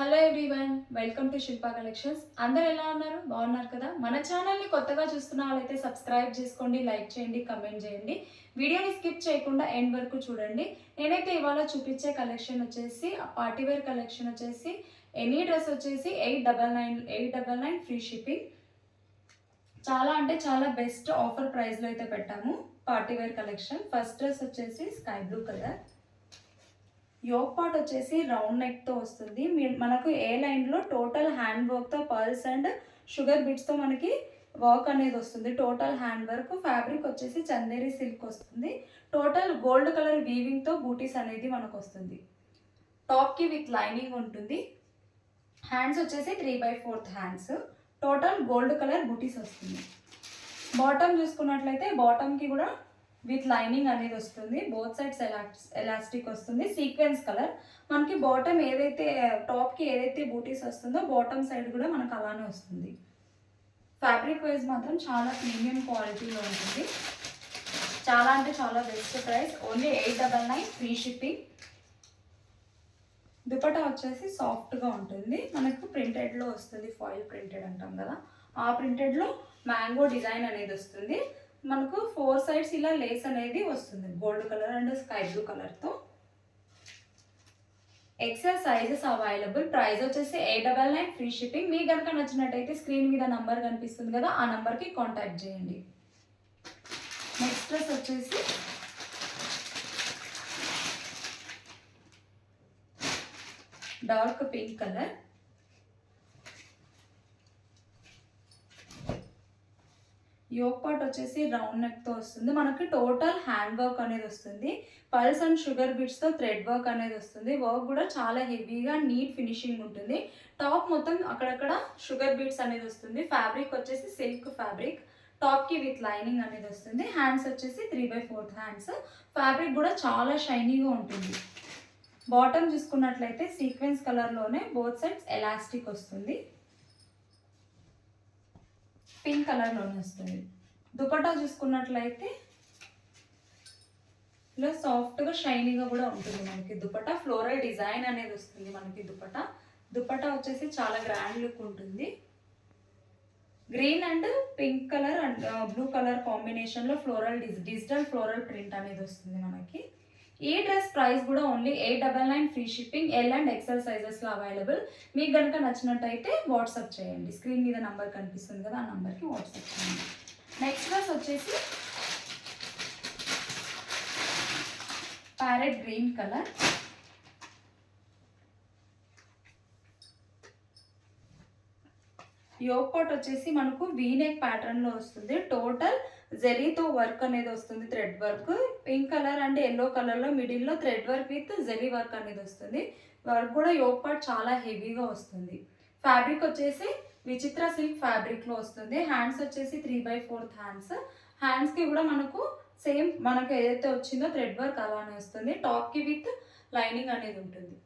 Hello everyone, welcome to Shilpa collections. అందరు ఎలా ఉన్నారు? బాగున్నారు కదా? మన ఛానల్ని కొత్తగా చూస్తున్న వాళ్ళైతే సబ్స్క్రైబ్ చేసుకోండి, లైక్ చేయండి, కమెంట్ చేయండి. వీడియోని స్కిప్ చేయకుండా ఎండ్ వరకు చూడండి. నేనైతే ఇవాళ చూపించే కలెక్షన్ వచ్చేసి పార్టీవేర్ కలెక్షన్ వచ్చేసి ఎనీ డ్రెస్ వచ్చేసి 899 ఫ్రీ షిప్పింగ్. చాలా అంటే చాలా బెస్ట్ ఆఫర్ ప్రైస్లో అయితే పెట్టాము పార్టీవేర్ కలెక్షన్. ఫస్ట్ డ్రెస్ వచ్చేసి sky blue colour. Yoke part వచ్చేసి రౌండ్ నెక్తో వస్తుంది. మనకు ఏ లైన్లో టోటల్ హ్యాండ్ వర్క్తో పర్ల్స్ అండ్ షుగర్ బిట్స్తో మనకి వర్క్ అనేది వస్తుంది. Total hand work. ఫ్యాబ్రిక్ వచ్చేసి చందేరి సిల్క్ వస్తుంది. టోటల్ గోల్డ్ కలర్ వీవింగ్తో బూటీస్ అనేది మనకు వస్తుంది. టాప్కి విత్ లైనింగ్ ఉంటుంది. హ్యాండ్స్ వచ్చేసి 3/4 హ్యాండ్స్. టోటల్ గోల్డ్ కలర్ బూటీస్ వస్తుంది. బాటమ్ చూసుకున్నట్లయితే బాటమ్కి కూడా విత్ లైనింగ్ అనేది వస్తుంది. బోత్ సైడ్స్ ఎలాస్టిక్ వస్తుంది. Sequence colour. మనకి బాటమ్ ఏదైతే టాప్కి ఏదైతే బూటీస్ వస్తుందో బాటమ్ సైడ్ కూడా మనకు అలానే వస్తుంది. ఫ్యాబ్రిక్ వైజ్ మాత్రం చాలా ప్రీమియం క్వాలిటీలో ఉంటుంది. చాలా అంటే చాలా best price. Only 899 free shipping. Dupatta వచ్చేసి సాఫ్ట్గా ఉంటుంది. మనకు ప్రింటెడ్లో వస్తుంది. ఫాయిల్ ప్రింటెడ్ అంటాం కదా, ఆ ప్రింటెడ్లో మ్యాంగో డిజైన్ అనేది వస్తుంది. మనకు 4 సైడ్స్ ఇలా లేస్ అనేది వస్తుంది gold colour and sky blue కలర్తో. XL sizes available. ప్రైస్ వచ్చేసి 899 ఫ్రీ షిప్పింగ్. మీకు కనుక నచ్చినట్టయితే స్క్రీన్ మీద నంబర్ కనిపిస్తుంది కదా, ఆ నంబర్కి కాంటాక్ట్ చేయండి. నెక్స్ట్ డ్రెస్ వచ్చేసి dark pink colour. Yoke part వచ్చేసి రౌండ్ నెక్తో వస్తుంది. మనకి టోటల్ హ్యాండ్ వర్క్ అనేది వస్తుంది. పల్స్ అండ్ షుగర్ బిట్స్తో థ్రెడ్ వర్క్ అనేది వస్తుంది. వర్క్ కూడా చాలా హెవీగా నీట్ ఫినిషింగ్ ఉంటుంది. టాప్ మొత్తం అక్కడక్కడ షుగర్ బీట్స్ అనేది వస్తుంది. ఫ్యాబ్రిక్ వచ్చేసి సిల్క్ ఫ్యాబ్రిక్. టాప్కి విత్ లైనింగ్ అనేది వస్తుంది. హ్యాండ్స్ వచ్చేసి 3/4 హ్యాండ్స్. ఫ్యాబ్రిక్ కూడా చాలా షైనీగా ఉంటుంది. బాటమ్ చూసుకున్నట్లయితే సీక్వెన్స్ కలర్లోనే బోత్ సైడ్స్ ఎలాస్టిక్ వస్తుంది. పింక్ కలర్లోనే వస్తుంది. దుపట్టా చూసుకున్నట్లయితే ఇలా సాఫ్ట్గా షైనీగా కూడా ఉంటుంది. మనకి దుపట్టా ఫ్లోరల్ డిజైన్ అనేది వస్తుంది. మనకి దుపట్టా వచ్చేసి చాలా గ్రాండ్ లుక్ ఉంటుంది. Green and pink colour and blue colour కాంబినేషన్లో ఫ్లోరల్ డిజిటల్ ఫ్లోరల్ ప్రింట్ అనేది వస్తుంది మనకి. ఈ డ్రెస్ ప్రైస్ కూడా only 899 free shipping. L and XL సైజెస్లో అవైలబుల్. మీకు కనుక నచ్చినట్టయితే వాట్సాప్ చేయండి. స్క్రీన్ మీద నంబర్ కనిపిస్తుంది కదా, ఆ నంబర్కి వాట్సాప్ చేయండి. నెక్స్ట్ డ్రెస్ వచ్చేసి parrot green colour. Yoke part వచ్చేసి మనకు వీనెక్ ప్యాటర్న్లో వస్తుంది. టోటల్ జెరీతో వర్క్ అనేది వస్తుంది. Thread work pink colour and yellow కలర్లో మిడిల్లో thread work with zari work అనేది వస్తుంది. వర్క్ కూడా యోక్ పార్ట్ చాలా హెవీగా వస్తుంది. ఫ్యాబ్రిక్ వచ్చేసి విచిత్ర సిల్క్ ఫ్యాబ్రిక్లో వస్తుంది. హ్యాండ్స్ వచ్చేసి 3/4 హ్యాండ్స్. హ్యాండ్స్కి కూడా మనకు సేమ్ మనకు ఏదైతే వచ్చిందో థ్రెడ్ వర్క్ అలానే వస్తుంది. టాప్కి విత్ లైనింగ్ అనేది ఉంటుంది.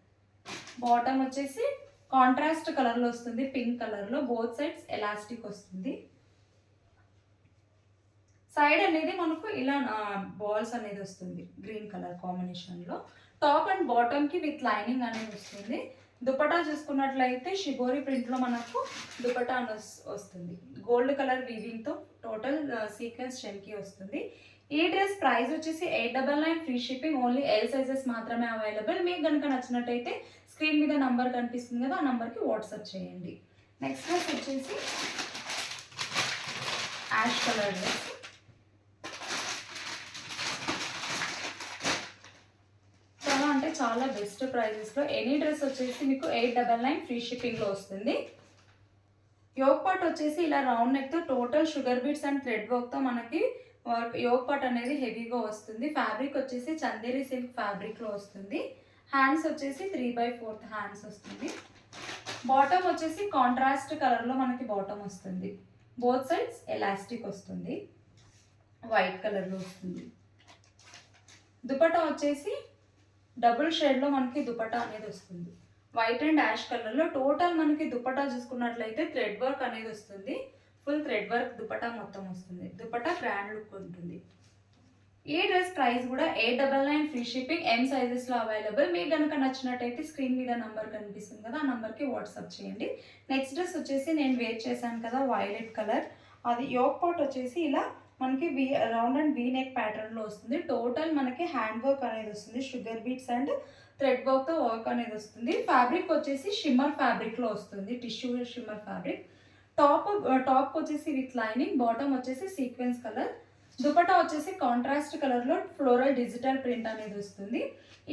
బాటమ్ వచ్చేసి కాంట్రాస్ట్ కలర్లో వస్తుంది. పింక్ కలర్లో బోత్ సైడ్స్ ఎలాస్టిక్ వస్తుంది. సైడ్ అనేది మనకు ఇలా బాల్స్ అనేది వస్తుంది గ్రీన్ కలర్ కాంబినేషన్లో. టాప్ అండ్ బాటమ్కి విత్ లైనింగ్ అనేది వస్తుంది. దుపట్టా చూసుకున్నట్లయితే షిబోరి ప్రింట్లో మనకు దుపట్టా వస్తుంది. గోల్డ్ కలర్ వీవింగ్తో టోటల్ సీక్వెన్స్ చెమ్కి వస్తుంది. ఈ డ్రెస్ ప్రైస్ వచ్చేసి 899 free shipping. Only L sizes మాత్రమే అవైలబుల్. మీకు కనుక నచ్చినట్టయితే స్క్రీన్ మీద నంబర్ కనిపిస్తుంది కదా, ఆ నంబర్కి వాట్సాప్ చేయండి. నెక్స్ట్ డ్రెస్ వచ్చేసి యాష్ కలర్ డ్రెస్. చాలా అంటే చాలా బెస్ట్ ప్రైజెస్లో ఎనీ డ్రెస్ వచ్చేసి మీకు 899 ఫ్రీ షిప్పింగ్లో వస్తుంది. యోక్ పార్ట్ వచ్చేసి ఇలా రౌండ్ నెక్తో total sugar beads and thread వర్క్తో మనకి యోక్ పార్ట్ అనేది హెవీగా వస్తుంది. ఫ్యాబ్రిక్ వచ్చేసి చందేరి సిల్క్ ఫ్యాబ్రిక్లో వస్తుంది. హ్యాండ్స్ వచ్చేసి 3/4 హ్యాండ్స్ వస్తుంది. బాటమ్ వచ్చేసి కాంట్రాస్ట్ కలర్లో మనకి బాటమ్ వస్తుంది. బోత్ సైడ్స్ ఎలాస్టిక్ వస్తుంది. వైట్ కలర్లో వస్తుంది. దుపట్టా వచ్చేసి డబుల్ షేడ్లో మనకి దుపట్టా అనేది వస్తుంది. వైట్ అండ్ యాష్ కలర్లో టోటల్ మనకి దుపట్టా చూసుకున్నట్లయితే థ్రెడ్ వర్క్ అనేది వస్తుంది. ఫుల్ థ్రెడ్ వర్క్ దుపట్టా మొత్తం వస్తుంది. దుపట్టా గ్రాండ్ లుక్ ఉంటుంది. ఈ డ్రెస్ ప్రైస్ కూడా 899 ఫ్రీ షిప్పింగ్, ఎం సైజెస్లో అవైలబుల్. మీకు కనుక నచ్చినట్టయితే స్క్రీన్ మీద నంబర్ కనిపిస్తుంది కదా, ఆ నంబర్కి వాట్సాప్ చేయండి. నెక్స్ట్ డ్రెస్ వచ్చేసి నేను వేర్ చేశాను కదా వైలెట్ కలర్, అది యోక్ పాట్ వచ్చేసి ఇలా మనకి రౌండ్ అండ్ వీ నెక్ ప్యాటర్న్లో వస్తుంది. టోటల్ మనకి హ్యాండ్ వర్క్ అనేది వస్తుంది, షుగర్ బీట్స్ అండ్ థ్రెడ్ వర్క్తో వర్క్ అనేది వస్తుంది. ఫ్యాబ్రిక్ వచ్చేసి షిమ్మర్ ఫ్యాబ్రిక్లో వస్తుంది, టిష్యూ షిమ్మర్ ఫ్యాబ్రిక్. టాప్ వచ్చేసి విత్ లైనింగ్, బాటమ్ వచ్చేసి సీక్వెన్స్ కలర్, దుపట్టా వచ్చేసి కాంట్రాస్ట్ కలర్లో ఫ్లోరల్ డిజిటల్ ప్రింట్ అనేది వస్తుంది.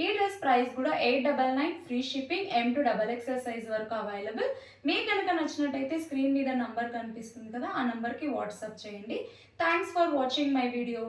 ఈ డ్రెస్ ప్రైస్ కూడా 899 free shipping, M to XXL size వరకు అవైలబుల్. మీకు కనుక నచ్చినట్టయితే స్క్రీన్ మీద నంబర్ కనిపిస్తుంది కదా, ఆ నంబర్కి వాట్సాప్ చేయండి. Thanks for watching my video.